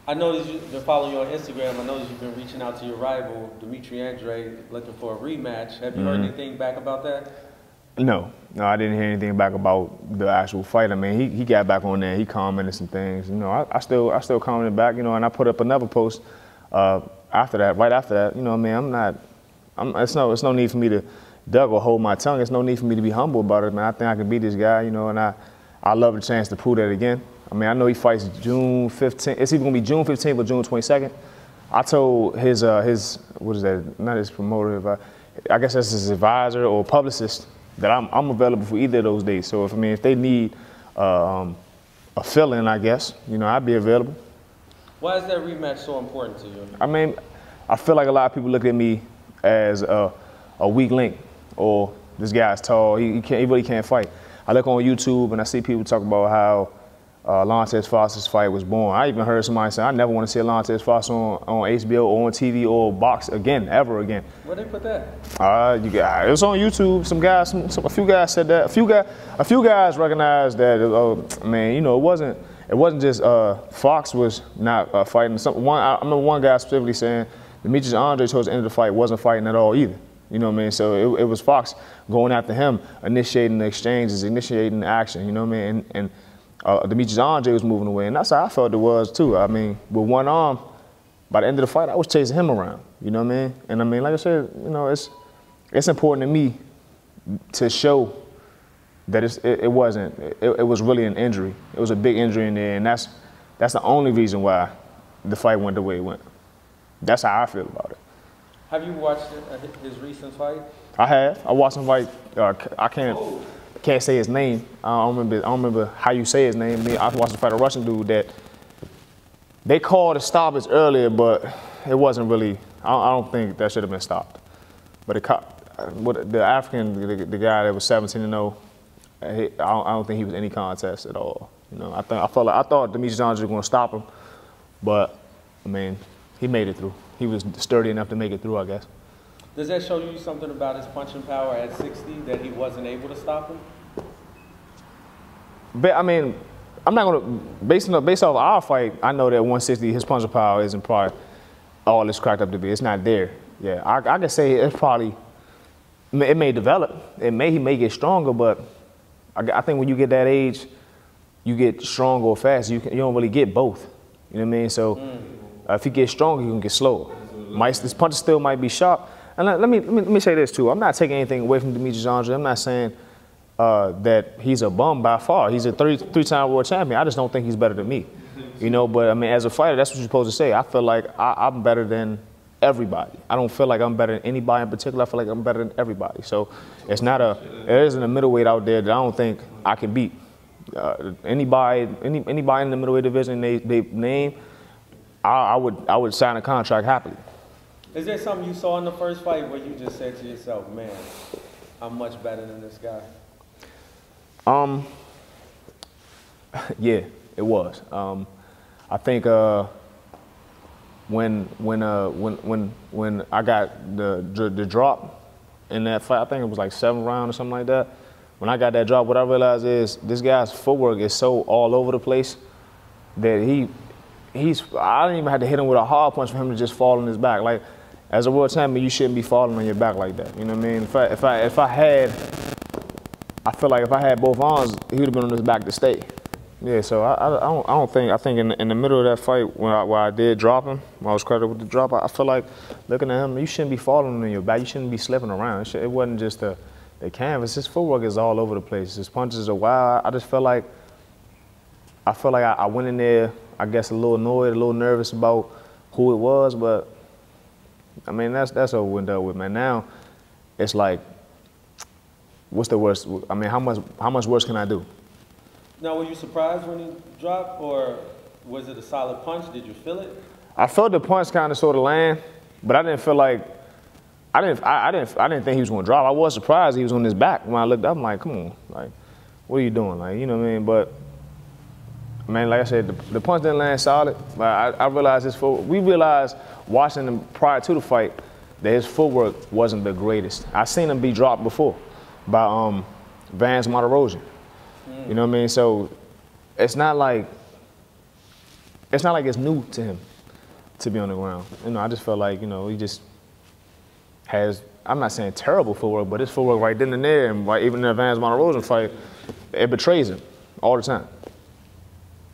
I noticed you've been following you on Instagram. I noticed you've been reaching out to your rival, Andrade, looking for a rematch. Have you heard anything back about that? No, I didn't hear anything back about the actual fight. I mean, he got back on there. He commented some things. You know, I still commented back. You know, and I put up another post after that. Right after that, you know, what I mean, it's no need for me to duck or hold my tongue. It's no need for me to be humble about it, man. I think I can beat this guy. You know, and I love the chance to prove that again. I mean, I know he fights June 15th. It's either gonna be June 15th or June 22nd. I told his what is that? Not his promoter. I guess that's his advisor or publicist that I'm available for either of those days. So if they need a fill-in, I guess, you know, I'd be available. Why is that rematch so important to you? I mean, I feel like a lot of people look at me as a weak link, or this guy's tall, he really can't fight. I look on YouTube and I see people talk about how Alantez Foster's fight was born. I even heard somebody say, I never want to see Alantez Foster on HBO or on TV or box again, ever again. Where they put that? It was on YouTube. Some guys, a few guys said that. A few guys recognized that. Man, you know, it wasn't just Fox was not fighting. I remember one guy specifically saying Demetrius Andrade towards the end of the fight wasn't fighting at all either. You know what I mean? So it was Fox going after him, initiating the exchanges, initiating the action. You know what I mean? And Demetrius Andrade was moving away, and that's how I felt it was too. I mean, with one arm, by the end of the fight, I was chasing him around. You know what I mean? And I mean, like I said, you know, it's important to me to show that it was really an injury. It was a big injury in there, and that's the only reason why the fight went the way it went. That's how I feel about it. Have you watched his recent fight? I have. I watched him fight. I can't say his name. I don't remember how you say his name. I watched him fight a Russian dude that they called a stoppage earlier, but it wasn't really. I don't think that should have been stopped. But the African, the guy that was 17-0, I don't think he was any contest at all. You know, I thought Demetrius Andrade was going to stop him, but I mean, he made it through. He was sturdy enough to make it through, I guess. Does that show you something about his punching power at 60 that he wasn't able to stop him? But I mean, I'm not gonna based off our fight. I know that 160, his punching power isn't probably all it's cracked up to be. It's not there. Yeah, I can say it's probably. It may develop. He may get stronger, but I think when you get that age, you get stronger or faster. You don't really get both. You know what I mean? So if you get stronger, you can get slower. This punch still might be sharp. And let me say this too. I'm not taking anything away from Demetrius Andrade. I'm not saying that he's a bum by far. He's a three-time world champion. I just don't think he's better than me. You know, but I mean, as a fighter, that's what you're supposed to say. I feel like I'm better than everybody. I don't feel like I'm better than anybody in particular. I feel like I'm better than everybody. So there isn't a middleweight out there that I don't think I can beat. Anybody in the middleweight division they name, I would sign a contract happily. Is there something you saw in the first fight where you just said to yourself, man, I'm much better than this guy? Yeah, it was. I think when I got the drop in that fight, I think it was like 7th round or something like that. When I got that drop, what I realized is this guy's footwork is so all over the place that I didn't even have to hit him with a hard punch for him to just fall on his back. Like, as a world champion, you shouldn't be falling on your back like that. You know what I mean? I feel like if I had both arms, he would have been on his back to stay. Yeah, so I think in the middle of that fight where I did drop him, when I was credited with the drop, I feel like looking at him, you shouldn't be falling on your back. You shouldn't be slipping around. It wasn't just the canvas. His footwork is all over the place. His punches are wild. I just felt like I went in there, I guess, a little annoyed, a little nervous about who it was, but I mean, that's over and done with, man. Now, it's like, what's the worst? I mean, how much worse can I do? Now, were you surprised when he dropped, or was it a solid punch? Did you feel it? I felt the punch kind of sort of land, but I didn't feel like I didn't think he was going to drop. I was surprised he was on his back. When I looked up, I'm like, come on, like, what are you doing? Like, you know what I mean? But man, like I said, the punch didn't land solid, but I realized his footwork. We realized watching him prior to the fight that his footwork wasn't the greatest. I seen him be dropped before by Vance Martirosyan. You know what I mean? So it's not like it's not like it's new to him to be on the ground. You know, I just felt like, you know, he just has, I'm not saying terrible footwork, but his footwork right then and there, and right, even in the Vance Monterosa fight, it betrays him all the time.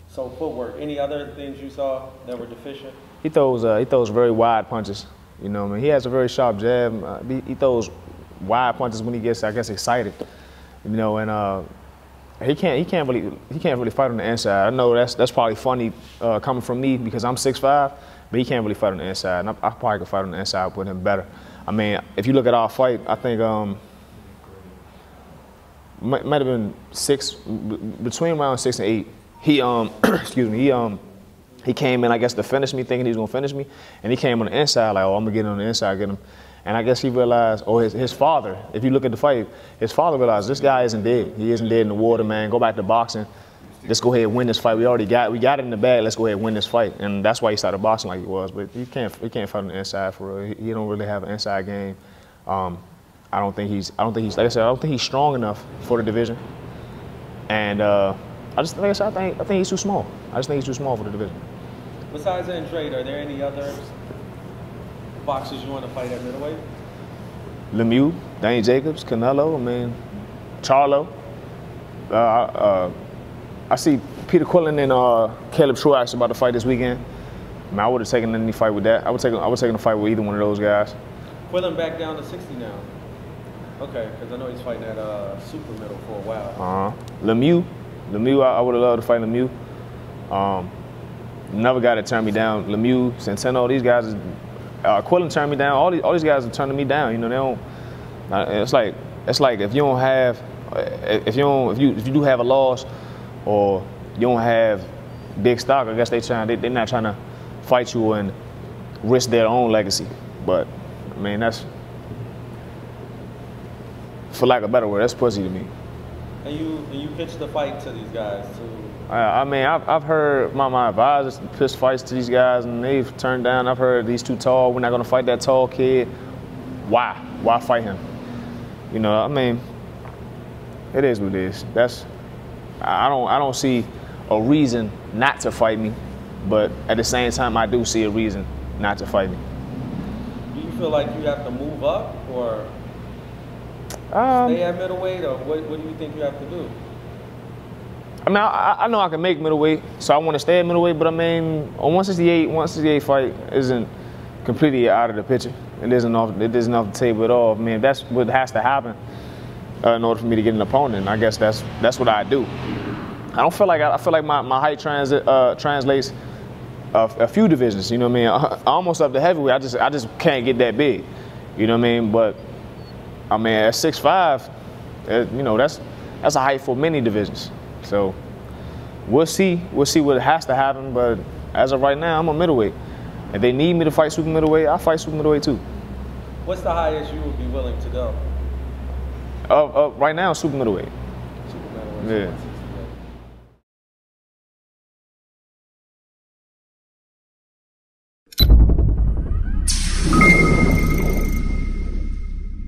So footwork, any other things you saw that were deficient? He throws very wide punches. You know what I mean? He has a very sharp jab. He throws wide punches when he gets, I guess, excited. You know, and he can't really fight on the inside. I know that's probably funny coming from me because I'm 6'5", but he can't really fight on the inside. And I probably could fight on the inside with him better. I mean, if you look at our fight, I think might have been between round 6 and 8. He excuse me, he came in, I guess, to finish me, thinking he was gonna finish me, and he came on the inside like, oh, I'm gonna get on the inside, get him. And I guess he realized, or his father, if you look at the fight, his father realized this guy isn't dead. He isn't dead in the water, man. Go back to boxing. Let's go ahead and win this fight. We got it in the bag. Let's go ahead and win this fight. And that's why he started boxing like he was. But he can't fight on the inside for real. He don't really have an inside game. I don't think he's like I said, I don't think he's strong enough for the division. And I think he's too small. I just think he's too small for the division. Besides Andrade, are there any other boxers you want to fight at middleweight? Lemieux, Danny Jacobs, Canelo, I mean, Charlo. I see Peter Quillen and Caleb Truax about to fight this weekend. I mean, I would have taken any fight with that. I would take a fight with either one of those guys. Quillen back down to 60 now. Okay, because I know he's fighting at super middle for a while. Lemieux, I would have loved to fight Lemieux. Never got to turn me down. Lemieux, Centeno, these guys. Quillen turned me down. All these guys are turning me down. You know, they don't. It's like if you don't have, if you do have a loss, or you don't have big stock, I guess they're not trying to fight you and risk their own legacy. But I mean, that's, for lack of a better word, that's pussy to me. And you pitched the fight to these guys too. I mean, I've heard my advisors pitch fights to these guys, and they've turned down. I've heard these too tall. We're not gonna fight that tall kid. Why? Why fight him? You know, I mean, it is what it is. I don't see a reason not to fight me, but at the same time, I do see a reason not to fight me. Do you feel like you have to move up, or stay at middleweight, or what do you think you have to do? I mean, I know I can make middleweight, so I want to stay at middleweight, but I mean, a 168 fight isn't completely out of the picture. It isn't off the table at all. I mean, that's what has to happen in order for me to get an opponent. I guess that's what I do. I feel like my height translates a few divisions. You know what I mean? Almost up to heavyweight. I just can't get that big. You know what I mean? But I mean, at 6'5", you know, that's a height for many divisions. So we'll see what has to happen. But as of right now, I'm a middleweight. If they need me to fight super middleweight, I'll fight super middleweight too. What's the highest you would be willing to go? Right now, super middleweight. Super middleweight. Yeah.